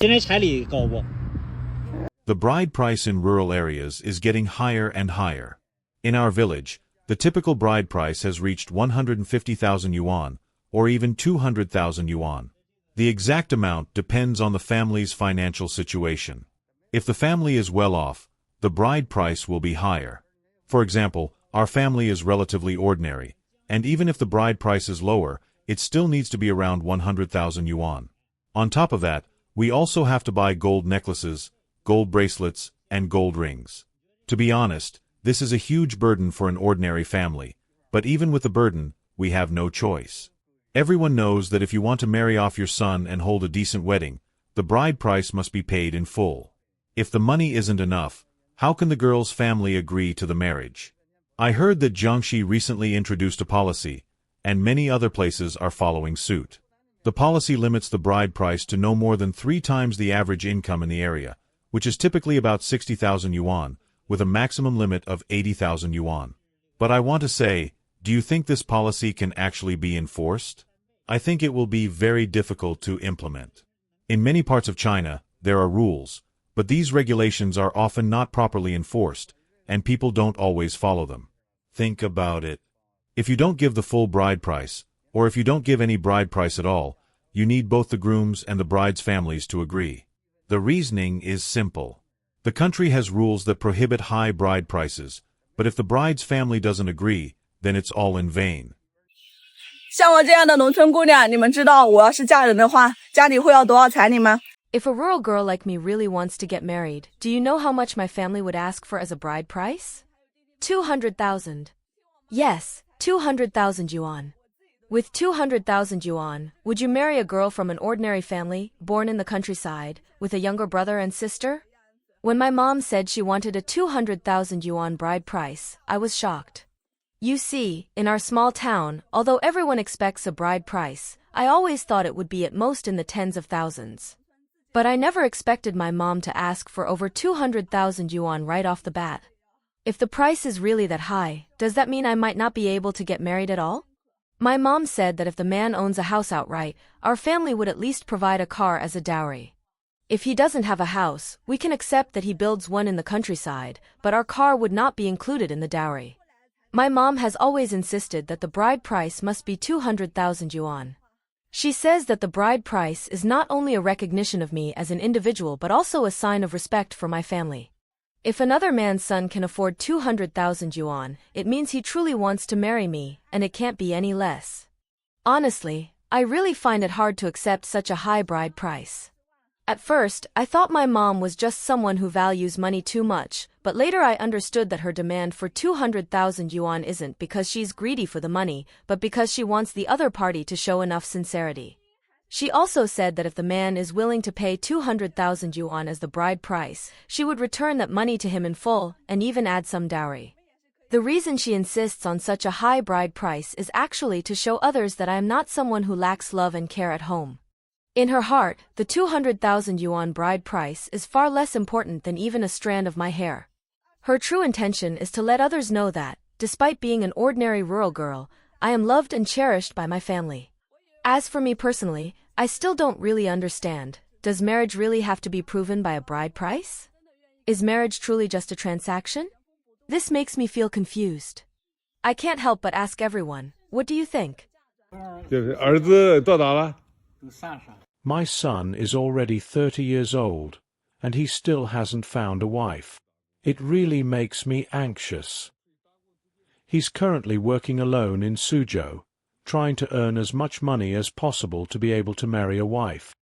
现在彩礼高不？ The bride price in rural areas is getting higher and higher. In our village, the typical bride price has reached 150,000 yuan, or even 200,000 yuan. The exact amount depends on the family's financial situation. If the family is well off, the bride price will be higher. For example, our family is relatively ordinary, and even if the bride price is lower, it still needs to be around 100,000 yuan. On top of that, we also have to buy gold necklaces, gold bracelets, and gold rings. To be honest, this is a huge burden for an ordinary family, but even with the burden, we have no choice. Everyone knows that if you want to marry off your son and hold a decent wedding, the bride price must be paid in full. If the money isn't enough, how can the girl's family agree to the marriage? I heard that Jiangxi recently introduced a policy, and many other places are following suit. The policy limits the bride price to no more than 3 times the average income in the area, which is typically about 60,000 yuan, with a maximum limit of 80,000 yuan. But I want to say, do you think this policy can actually be enforced? I think it will be very difficult to implement. In many parts of China, there are rules, but these regulations are often not properly enforced, and people don't always follow them. Think about it. If you don't give the full bride price, or if you don't give any bride price at all, you need both the groom's and the bride's families to agree. The reasoning is simple. The country has rules that prohibit high bride prices, but if the bride's family doesn't agree, then it's all in vain. 像我这样的农村姑娘，你们知道我要是嫁人的话，家里会要多少彩礼吗？ If a rural girl like me really wants to get married, do you know how much my family would ask for as a bride price? 200,000. Yes, 200,000 yuan. With 200,000 yuan, would you marry a girl from an ordinary family, born in the countryside, with a younger brother and sister? When my mom said she wanted a 200,000 yuan bride price, I was shocked. You see, in our small town, although everyone expects a bride price, I always thought it would be at most in the tens of thousands. But I never expected my mom to ask for over 200,000 yuan right off the bat. If the price is really that high, does that mean I might not be able to get married at all? My mom said that if the man owns a house outright, our family would at least provide a car as a dowry. If he doesn't have a house, we can accept that he builds one in the countryside, but our car would not be included in the dowry. My mom has always insisted that the bride price must be 200,000 yuan. She says that the bride price is not only a recognition of me as an individual but also a sign of respect for my family. If another man's son can afford 200,000 yuan, it means he truly wants to marry me, and it can't be any less. Honestly, I really find it hard to accept such a high bride price. At first, I thought my mom was just someone who values money too much, but later I understood that her demand for 200,000 yuan isn't because she's greedy for the money, but because she wants the other party to show enough sincerity. She also said that if the man is willing to pay 200,000 yuan as the bride price, she would return that money to him in full, and even add some dowry. The reason she insists on such a high bride price is actually to show others that I am not someone who lacks love and care at home. In her heart, the 200,000 yuan bride price is far less important than even a strand of my hair. Her true intention is to let others know that, despite being an ordinary rural girl, I am loved and cherished by my family. As for me personally, I still don't really understand. Does marriage really have to be proven by a bride price? Is marriage truly just a transaction? This makes me feel confused. I can't help but ask everyone, what do you think? 儿子多大了？ My son is already 30 years old, and he still hasn't found a wife. It really makes me anxious. He's currently working alone in Suzhou, trying to earn as much money as possible to be able to marry a wife.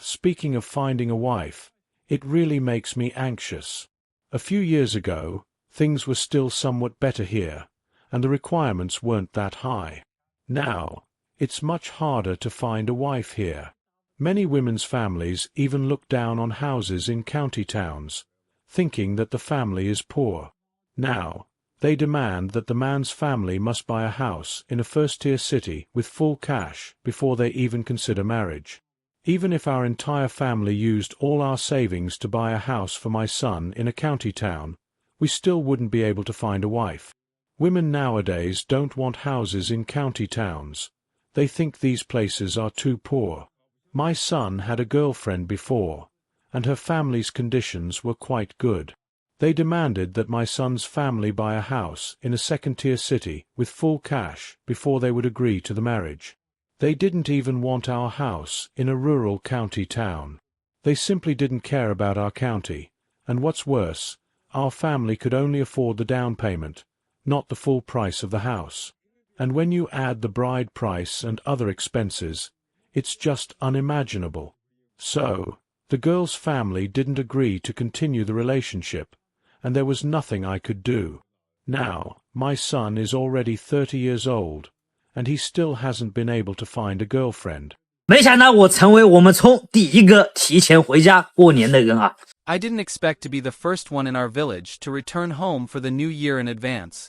Speaking of finding a wife, it really makes me anxious. A few years ago, things were still somewhat better here, and the requirements weren't that high. Now, it's much harder to find a wife here. Many women's families even look down on houses in county towns, thinking that the family is poor. Now, they demand that the man's family must buy a house in a first-tier city with full cash before they even consider marriage. Even if our entire family used all our savings to buy a house for my son in a county town, we still wouldn't be able to find a wife. Women nowadays don't want houses in county towns. They think these places are too poor. My son had a girlfriend before, and her family's conditions were quite good. They demanded that my son's family buy a house in a second-tier city with full cash before they would agree to the marriage. They didn't even want our house in a rural county town. They simply didn't care about our county, and what's worse, our family could only afford the down payment, not the full price of the house. And when you add the bride price and other expenses, it's just unimaginable. So, the girl's family didn't agree to continue the relationship, and there was nothing I could do. Now, my son is already 30 years old, and he still hasn't been able to find a girlfriend. 没想到我成为我们村第一个提前回家过年的人啊！ I didn't expect to be the first one in our village to return home for the new year in advance.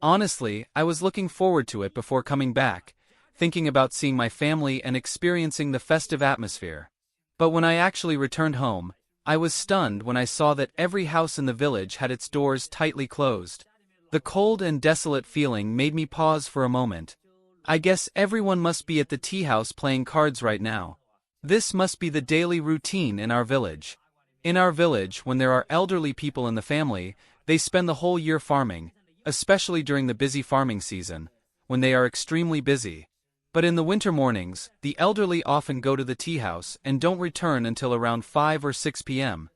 Honestly, I was looking forward to it before coming back, thinking about seeing my family and experiencing the festive atmosphere. But when I actually returned home, I was stunned when I saw that every house in the village had its doors tightly closed. The cold and desolate feeling made me pause for a moment. I guess everyone must be at the tea house playing cards right now. This must be the daily routine in our village. In our village, when there are elderly people in the family, they spend the whole year farming, especially during the busy farming season, when they are extremely busy. But in the winter mornings, the elderly often go to the tea house and don't return until around 5 or 6 p.m.,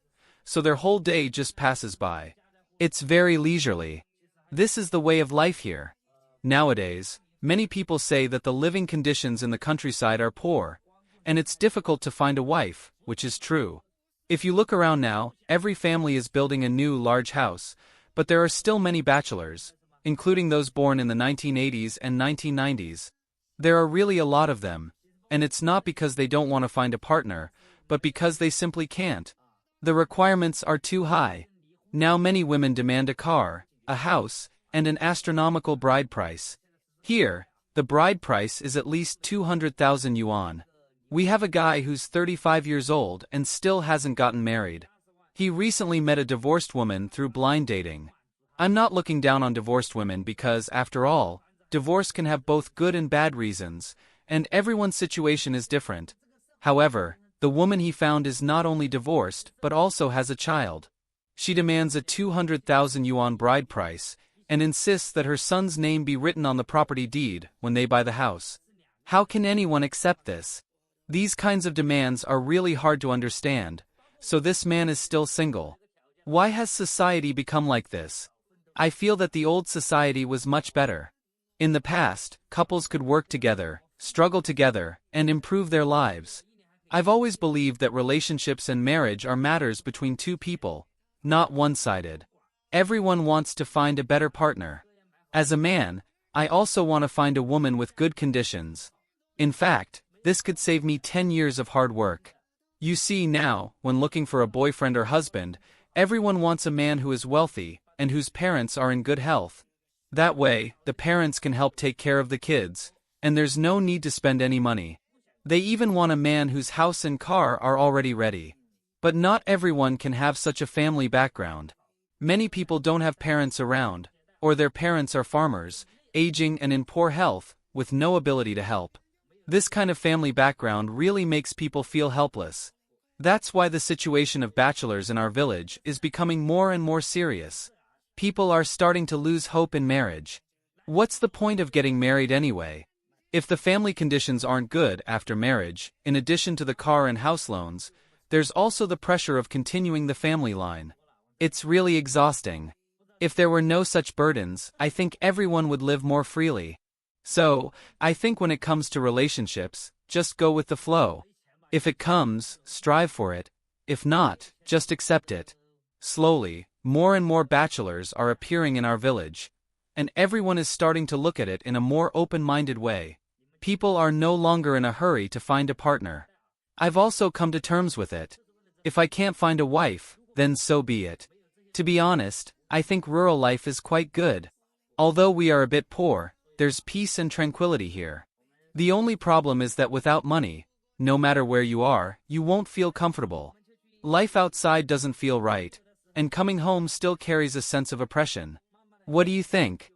so their whole day just passes by. It's very leisurely. This is the way of life here. Nowadays, many people say that the living conditions in the countryside are poor, and it's difficult to find a wife, which is true. If you look around now, every family is building a new large house, but there are still many bachelors, including those born in the 1980s and 1990s. There are really a lot of them, and it's not because they don't want to find a partner, but because they simply can't. The requirements are too high. Now many women demand a car, a house, and an astronomical bride price. Here, the bride price is at least 200,000 yuan. We have a guy who's 35 years old and still hasn't gotten married. He recently met a divorced woman through blind dating. I'm not looking down on divorced women because, after all, divorce can have both good and bad reasons, and everyone's situation is different. However, the woman he found is not only divorced but also has a child. She demands a 200,000 yuan bride price and insists that her son's name be written on the property deed when they buy the house. How can anyone accept this? These kinds of demands are really hard to understand, so this man is still single. Why has society become like this? I feel that the old society was much better. In the past, couples could work together, struggle together, and improve their lives. I've always believed that relationships and marriage are matters between two people, not one-sided. Everyone wants to find a better partner. As a man, I also want to find a woman with good conditions. In fact, this could save me 10 years of hard work. You see now, when looking for a boyfriend or husband, everyone wants a man who is wealthy and whose parents are in good health. That way, the parents can help take care of the kids, and there's no need to spend any money. They even want a man whose house and car are already ready. But not everyone can have such a family background. Many people don't have parents around, or their parents are farmers, aging and in poor health, with no ability to help. This kind of family background really makes people feel helpless. That's why the situation of bachelors in our village is becoming more and more serious. People are starting to lose hope in marriage. What's the point of getting married anyway? If the family conditions aren't good after marriage, in addition to the car and house loans, there's also the pressure of continuing the family line. It's really exhausting. If there were no such burdens, I think everyone would live more freely. So, I think when it comes to relationships, just go with the flow. If it comes, strive for it. If not, just accept it. Slowly, more and more bachelors are appearing in our village, and everyone is starting to look at it in a more open-minded way. People are no longer in a hurry to find a partner. I've also come to terms with it. If I can't find a wife, then so be it. To be honest, I think rural life is quite good. Although we are a bit poor, there's peace and tranquility here. The only problem is that without money, no matter where you are, you won't feel comfortable. Life outside doesn't feel right, and coming home still carries a sense of oppression. What do you think?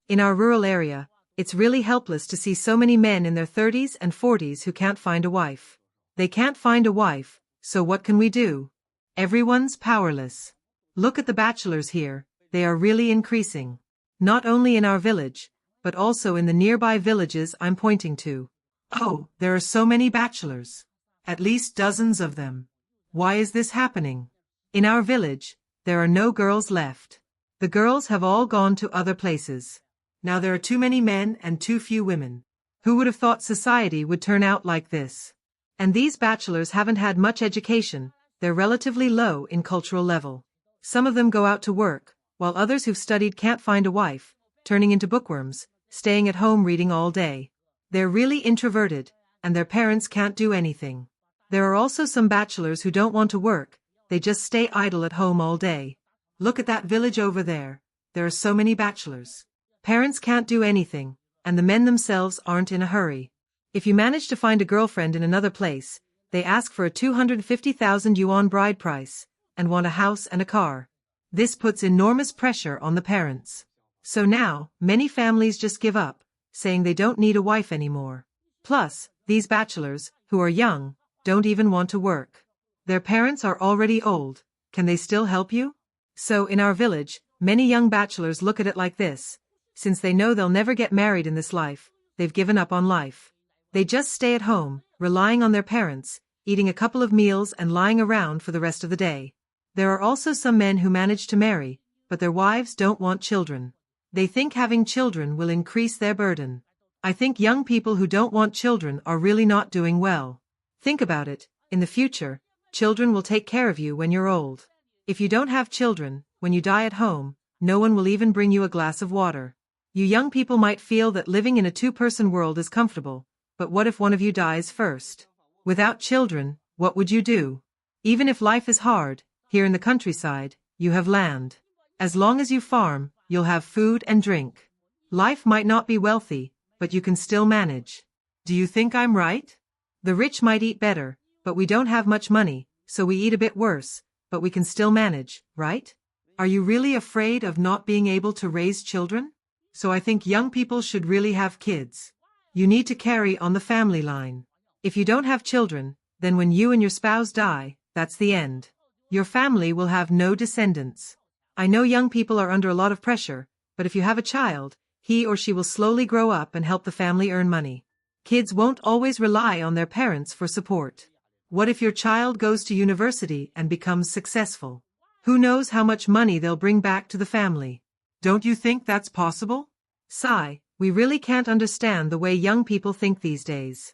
In our rural area, It's really helpless to see so many men in their 30s and 40s who can't find a wife. They can't find a wife, so what can we do? Everyone's powerless. Look at the bachelors here, they are really increasing. Not only in our village, but also in the nearby villages I'm pointing to. Oh, there are so many bachelors. At least dozens of them. Why is this happening? In our village, there are no girls left. The girls have all gone to other places. Now there are too many men and too few women. Who would have thought society would turn out like this? And these bachelors haven't had much education, they're relatively low in cultural level. Some of them go out to work, while others who've studied can't find a wife, turning into bookworms, staying at home reading all day. They're really introverted, and their parents can't do anything. There are also some bachelors who don't want to work, they just stay idle at home all day. Look at that village over there, there are so many bachelors. Parents can't do anything, and the men themselves aren't in a hurry. If you manage to find a girlfriend in another place, they ask for a 250,000 yuan bride price, and want a house and a car. This puts enormous pressure on the parents. So now, many families just give up, saying they don't need a wife anymore. Plus, these bachelors, who are young, don't even want to work. Their parents are already old, can they still help you? So in our village, many young bachelors look at it like this. Since they know they'll never get married in this life, they've given up on life. They just stay at home, relying on their parents, eating a couple of meals and lying around for the rest of the day. There are also some men who manage to marry, but their wives don't want children. They think having children will increase their burden. I think young people who don't want children are really not doing well. Think about it, in the future, children will take care of you when you're old. If you don't have children, when you die at home, no one will even bring you a glass of water. You young people might feel that living in a two-person world is comfortable, but what if one of you dies first? Without children, what would you do? Even if life is hard, here in the countryside, you have land. As long as you farm, you'll have food and drink. Life might not be wealthy, but you can still manage. Do you think I'm right? The rich might eat better, but we don't have much money, so we eat a bit worse, but we can still manage, right? Are you really afraid of not being able to raise children? So I think young people should really have kids. You need to carry on the family line. If you don't have children, then when you and your spouse die, that's the end. Your family will have no descendants. I know young people are under a lot of pressure, but if you have a child, he or she will slowly grow up and help the family earn money. Kids won't always rely on their parents for support. What if your child goes to university and becomes successful? Who knows how much money they'll bring back to the family? Don't you think that's possible? Sigh, we really can't understand the way young people think these days.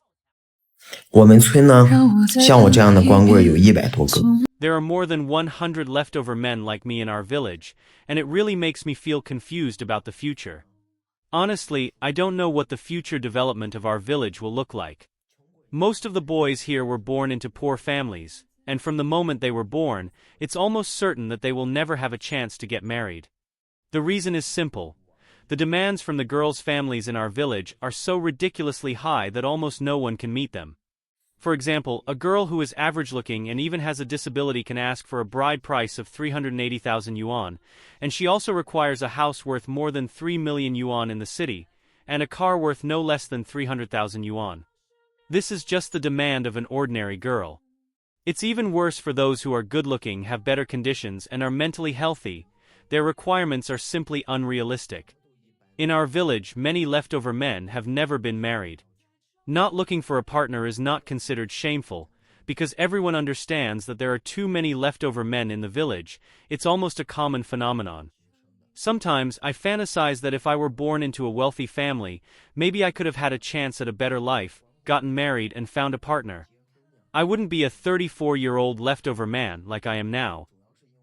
我们村呢，像我这样的光棍有100多个。 There are more than 100 leftover men like me in our village, and it really makes me feel confused about the future. Honestly, I don't know what the future development of our village will look like. Most of the boys here were born into poor families, and from the moment they were born, it's almost certain that they will never have a chance to get married. The reason is simple. The demands from the girls' families in our village are so ridiculously high that almost no one can meet them. For example, a girl who is average-looking and even has a disability can ask for a bride price of 380,000 yuan, and she also requires a house worth more than 3 million yuan in the city, and a car worth no less than 300,000 yuan. This is just the demand of an ordinary girl. It's even worse for those who are good-looking, have better conditions, and are mentally healthy. Their requirements are simply unrealistic. In our village, many leftover men have never been married. Not looking for a partner is not considered shameful, because everyone understands that there are too many leftover men in the village. It's almost a common phenomenon. Sometimes I fantasize that if I were born into a wealthy family, maybe I could have had a chance at a better life, gotten married and found a partner. I wouldn't be a 34-year-old leftover man like I am now.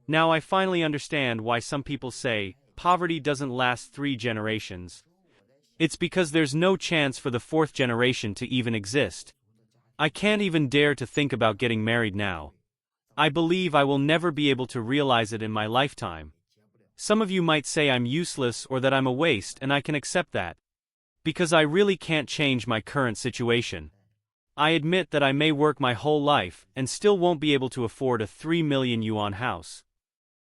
Now I finally understand why some people say, poverty doesn't last 3 generations. It's because there's no chance for the 4th generation to even exist. I can't even dare to think about getting married now. I believe I will never be able to realize it in my lifetime. Some of you might say I'm useless or that I'm a waste, and I can accept that. Because I really can't change my current situation. I admit that I may work my whole life and still won't be able to afford a 3 million yuan house.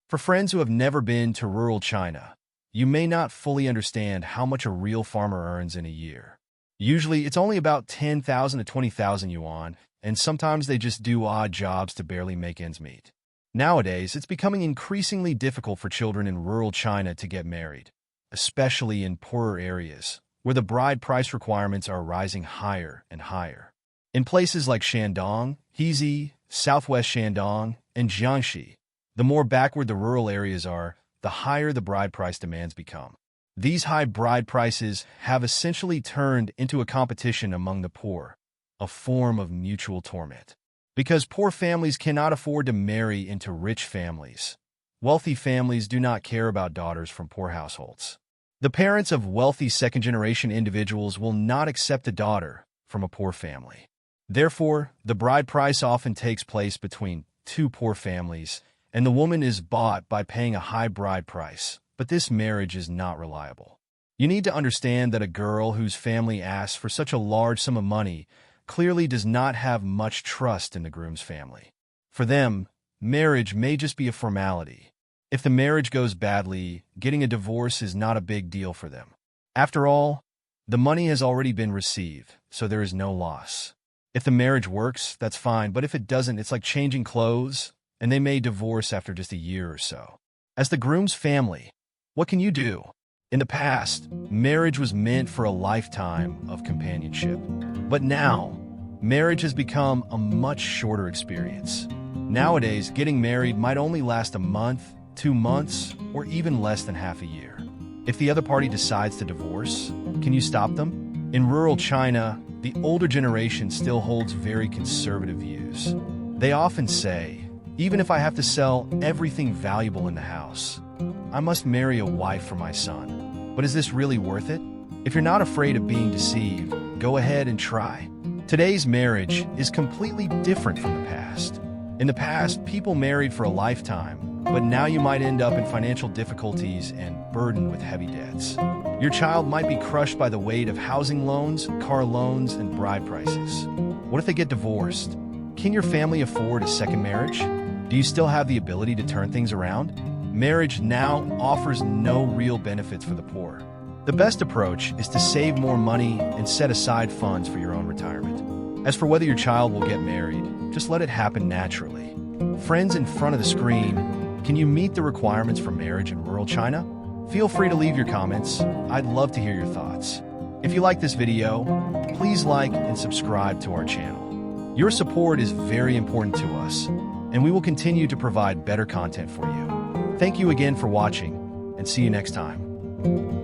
For friends who have never been to rural China, you may not fully understand how much a real farmer earns in a year. Usually, it's only about 10,000 to 20,000 yuan, and sometimes they just do odd jobs to barely make ends meet. Nowadays, it's becoming increasingly difficult for children in rural China to get married, especially in poorer areas, where the bride price requirements are rising higher and higher. In places like Shandong, Hezi, Southwest Shandong, and Jiangxi, the more backward the rural areas are, the higher the bride price demands become. These high bride prices have essentially turned into a competition among the poor, a form of mutual torment. Because poor families cannot afford to marry into rich families, wealthy families do not care about daughters from poor households. The parents of wealthy second-generation individuals will not accept a daughter from a poor family. Therefore, the bride price often takes place between two poor families, and the woman is bought by paying a high bride price. But this marriage is not reliable. You need to understand that a girl whose family asks for such a large sum of money clearly does not have much trust in the groom's family. For them, marriage may just be a formality. If the marriage goes badly, getting a divorce is not a big deal for them. After all, the money has already been received, so there is no loss. If the marriage works, that's fine, but if it doesn't, it's like changing clothes, and they may divorce after just a year or so. As the groom's family, what can you do? In the past, marriage was meant for a lifetime of companionship. But now, marriage has become a much shorter experience. Nowadays, getting married might only last a month, 2 months, or even less than half a year. If the other party decides to divorce, can you stop them? In rural China, the older generation still holds very conservative views. They often say, even if I have to sell everything valuable in the house, I must marry a wife for my son. But is this really worth it? If you're not afraid of being deceived, go ahead and try. Today's marriage is completely different from the past. In the past, people married for a lifetime, but now you might end up in financial difficulties and burdened with heavy debts. Your child might be crushed by the weight of housing loans, car loans, and bride prices. What if they get divorced? Can your family afford a second marriage? Do you still have the ability to turn things around? Marriage now offers no real benefits for the poor. The best approach is to save more money and set aside funds for your own retirement. As for whether your child will get married, just let it happen naturally. Friends in front of the screen, can you meet the requirements for marriage in rural China? Feel free to leave your comments. I'd love to hear your thoughts. If you like this video, please like and subscribe to our channel. Your support is very important to us, and we will continue to provide better content for you. Thank you again for watching, and see you next time.